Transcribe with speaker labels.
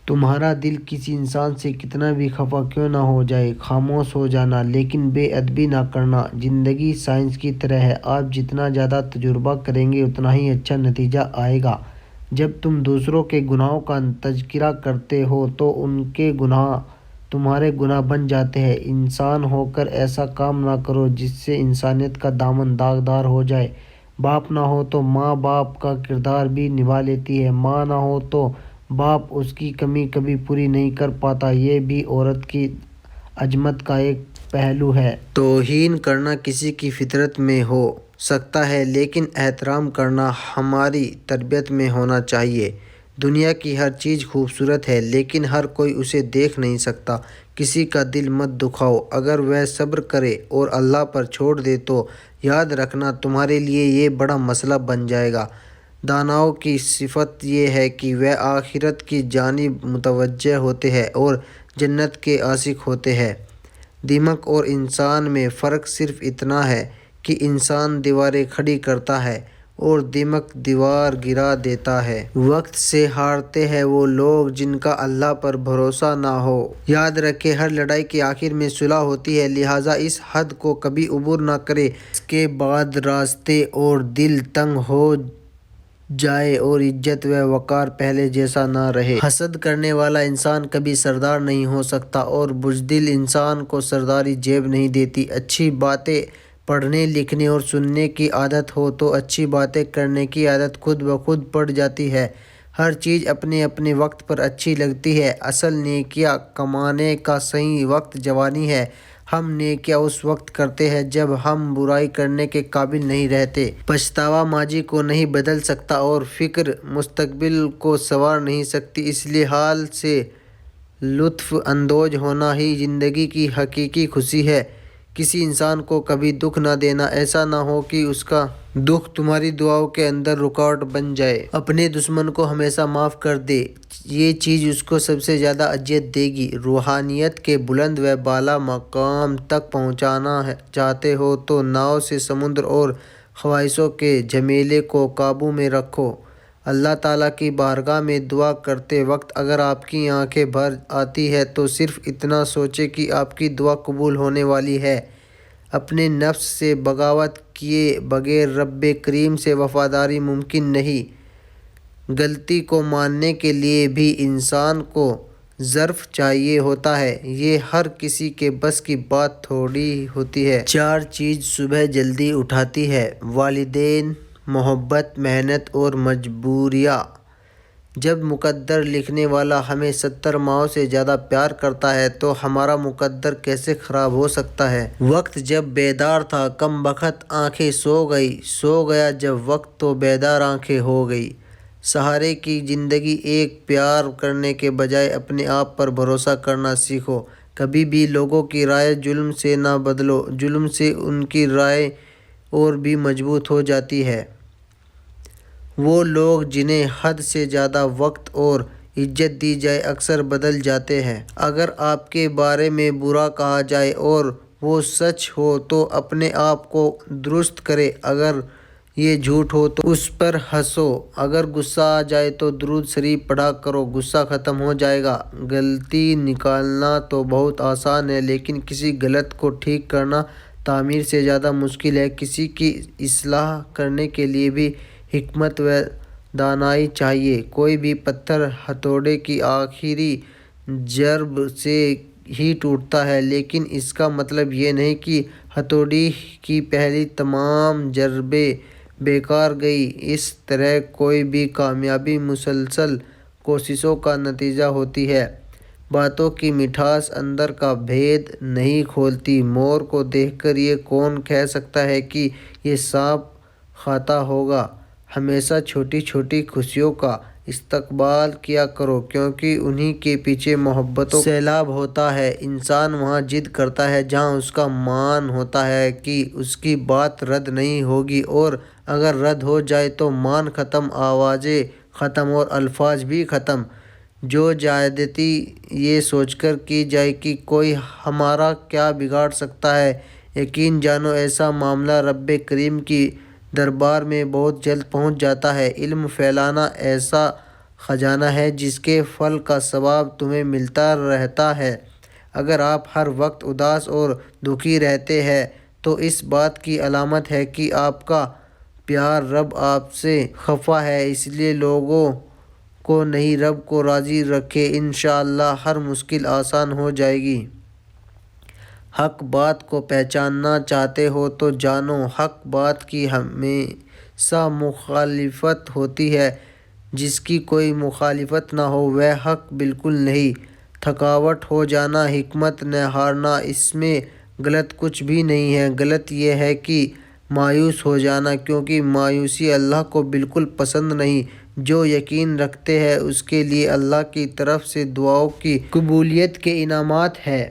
Speaker 1: تمہارا دل کسی انسان سے کتنا بھی خفا کیوں نہ ہو جائے، خاموش ہو جانا لیکن بے ادبی نہ کرنا۔ زندگی سائنس کی طرح ہے، آپ جتنا زیادہ تجربہ کریں گے اتنا ہی اچھا نتیجہ آئے گا۔ جب تم دوسروں کے گناہوں کا تذکرہ کرتے ہو تو ان کے گناہ تمہارے گناہ بن جاتے ہیں۔ انسان ہو کر ایسا کام نہ کرو جس سے انسانیت کا دامن داغدار ہو جائے۔ باپ نہ ہو تو ماں باپ کا کردار بھی نبھا لیتی ہے، ماں نہ ہو تو باپ اس کی کمی کبھی پوری نہیں کر پاتا۔ یہ بھی عورت کی عظمت کا ایک پہلو ہے۔ توہین کرنا کسی کی فطرت میں ہو سکتا ہے لیکن احترام کرنا ہماری تربیت میں ہونا چاہیے۔ دنیا کی ہر چیز خوبصورت ہے لیکن ہر کوئی اسے دیکھ نہیں سکتا۔ کسی کا دل مت دکھاؤ، اگر وہ صبر کرے اور اللہ پر چھوڑ دے تو یاد رکھنا تمہارے لیے یہ بڑا مسئلہ بن جائے گا۔ داناؤں کی صفت یہ ہے کہ وہ آخرت کی جانب متوجہ ہوتے ہیں اور جنت کے عاشق ہوتے ہیں۔ دماغ اور انسان میں فرق صرف اتنا ہے کہ انسان دیواریں کھڑی کرتا ہے اور دماغ دیوار گرا دیتا ہے۔ وقت سے ہارتے ہیں وہ لوگ جن کا اللہ پر بھروسہ نہ ہو۔ یاد رکھیں، ہر لڑائی کے آخر میں صلح ہوتی ہے، لہٰذا اس حد کو کبھی عبور نہ کریں۔ اس کے بعد راستے اور دل تنگ ہو جائے اور عزت و وقار پہلے جیسا نہ رہے۔ حسد کرنے والا انسان کبھی سردار نہیں ہو سکتا اور بزدل انسان کو سرداری جیب نہیں دیتی۔ اچھی باتیں پڑھنے لکھنے اور سننے کی عادت ہو تو اچھی باتیں کرنے کی عادت خود بخود پڑ جاتی ہے۔ ہر چیز اپنے اپنے وقت پر اچھی لگتی ہے۔ اصل نیکیاں کمانے کا صحیح وقت جوانی ہے۔ ہم نیکیاں اس وقت کرتے ہیں جب ہم برائی کرنے کے قابل نہیں رہتے۔ پچھتاوا ماضی کو نہیں بدل سکتا اور فکر مستقبل کو سنوار نہیں سکتی، اس لیے حال سے لطف اندوز ہونا ہی زندگی کی حقیقی خوشی ہے۔ کسی انسان کو کبھی دکھ نہ دینا، ایسا نہ ہو کہ اس کا دکھ تمہاری دعاؤں کے اندر رکاوٹ بن جائے۔ اپنے دشمن کو ہمیشہ معاف کر دے، یہ چیز اس کو سب سے زیادہ اذیت دے گی۔ روحانیت کے بلند و بالا مقام تک پہنچنا چاہتے ہو تو ناؤ سے سمندر اور خواہشوں کے جھمیلے کو قابو میں رکھو۔ اللہ تعالیٰ کی بارگاہ میں دعا کرتے وقت اگر آپ کی آنکھیں بھر آتی ہیں تو صرف اتنا سوچیں کہ آپ کی دعا قبول ہونے والی ہے۔ اپنے نفس سے بغاوت کیے بغیر رب کریم سے وفاداری ممکن نہیں۔ غلطی کو ماننے کے لیے بھی انسان کو ضعف چاہیے ہوتا ہے، یہ ہر کسی کے بس کی بات تھوڑی ہوتی ہے۔ 4 چیز صبح جلدی اٹھاتی ہیں: والدین، محبت، محنت اور مجبوریاں۔ جب مقدر لکھنے والا ہمیں 70 ماہوں سے زیادہ پیار کرتا ہے تو ہمارا مقدر کیسے خراب ہو سکتا ہے؟ وقت جب بیدار تھا کم بخت آنکھیں سو گیا جب وقت تو بیدار آنکھیں ہو گئی۔ سہارے کی زندگی ایک پیار کرنے کے بجائے اپنے آپ پر بھروسہ کرنا سیکھو۔ کبھی بھی لوگوں کی رائے ظلم سے نہ بدلو، ظلم سے ان کی رائے اور بھی مضبوط ہو جاتی ہے۔ وہ لوگ جنہیں حد سے زیادہ وقت اور عزت دی جائے اکثر بدل جاتے ہیں۔ اگر آپ کے بارے میں برا کہا جائے اور وہ سچ ہو تو اپنے آپ کو درست کریں، اگر یہ جھوٹ ہو تو اس پر ہنسو۔ اگر غصہ آ جائے تو درود شریف پڑھا کرو، غصہ ختم ہو جائے گا۔ غلطی نکالنا تو بہت آسان ہے لیکن کسی غلط کو ٹھیک کرنا تعمیر سے زیادہ مشکل ہے۔ کسی کی اصلاح کرنے کے لیے بھی حکمت و دانائی چاہیے۔ کوئی بھی پتھر ہتھوڑے کی آخری ضرب سے ہی ٹوٹتا ہے لیکن اس کا مطلب یہ نہیں کہ ہتھوڑی کی پہلی تمام ضربیں بیکار گئیں۔ اس طرح کوئی بھی کامیابی مسلسل کوششوں کا نتیجہ ہوتی ہے۔ باتوں کی مٹھاس اندر کا بھید نہیں کھولتی۔ مور کو دیکھ کر یہ کون کہہ سکتا ہے کہ یہ سانپ کھاتا ہوگا؟ ہمیشہ چھوٹی چھوٹی خوشیوں کا استقبال کیا کرو کیونکہ انہی کے پیچھے محبتوں کا سیلاب ہوتا ہے۔ انسان وہاں ضد کرتا ہے جہاں اس کا مان ہوتا ہے کہ اس کی بات رد نہیں ہوگی، اور اگر رد ہو جائے تو مان ختم، آوازیں ختم اور الفاظ بھی ختم۔ جو زیادتی یہ سوچ کر کی جائے کہ کوئی ہمارا کیا بگاڑ سکتا ہے، یقین جانو ایسا معاملہ رب کریم کی دربار میں بہت جلد پہنچ جاتا ہے۔ علم پھیلانا ایسا خزانہ ہے جس کے پھل کا ثواب تمہیں ملتا رہتا ہے۔ اگر آپ ہر وقت اداس اور دکھی رہتے ہیں تو اس بات کی علامت ہے کہ آپ کا پیار رب آپ سے خفا ہے، اس لیے لوگوں کو نہیں رب کو راضی رکھیں، انشاءاللہ ہر مشکل آسان ہو جائے گی۔ حق بات کو پہچاننا چاہتے ہو تو جانو حق بات کی ہمیشہ مخالفت ہوتی ہے، جس کی کوئی مخالفت نہ ہو وہ حق بالکل نہیں۔ تھکاوٹ ہو جانا، ہمت نہ ہارنا، اس میں غلط کچھ بھی نہیں ہے، غلط یہ ہے کہ مایوس ہو جانا، کیونکہ مایوسی اللہ کو بالکل پسند نہیں۔ جو یقین رکھتے ہیں اس کے لیے اللہ کی طرف سے دعاؤں کی قبولیت کے انعامات ہیں۔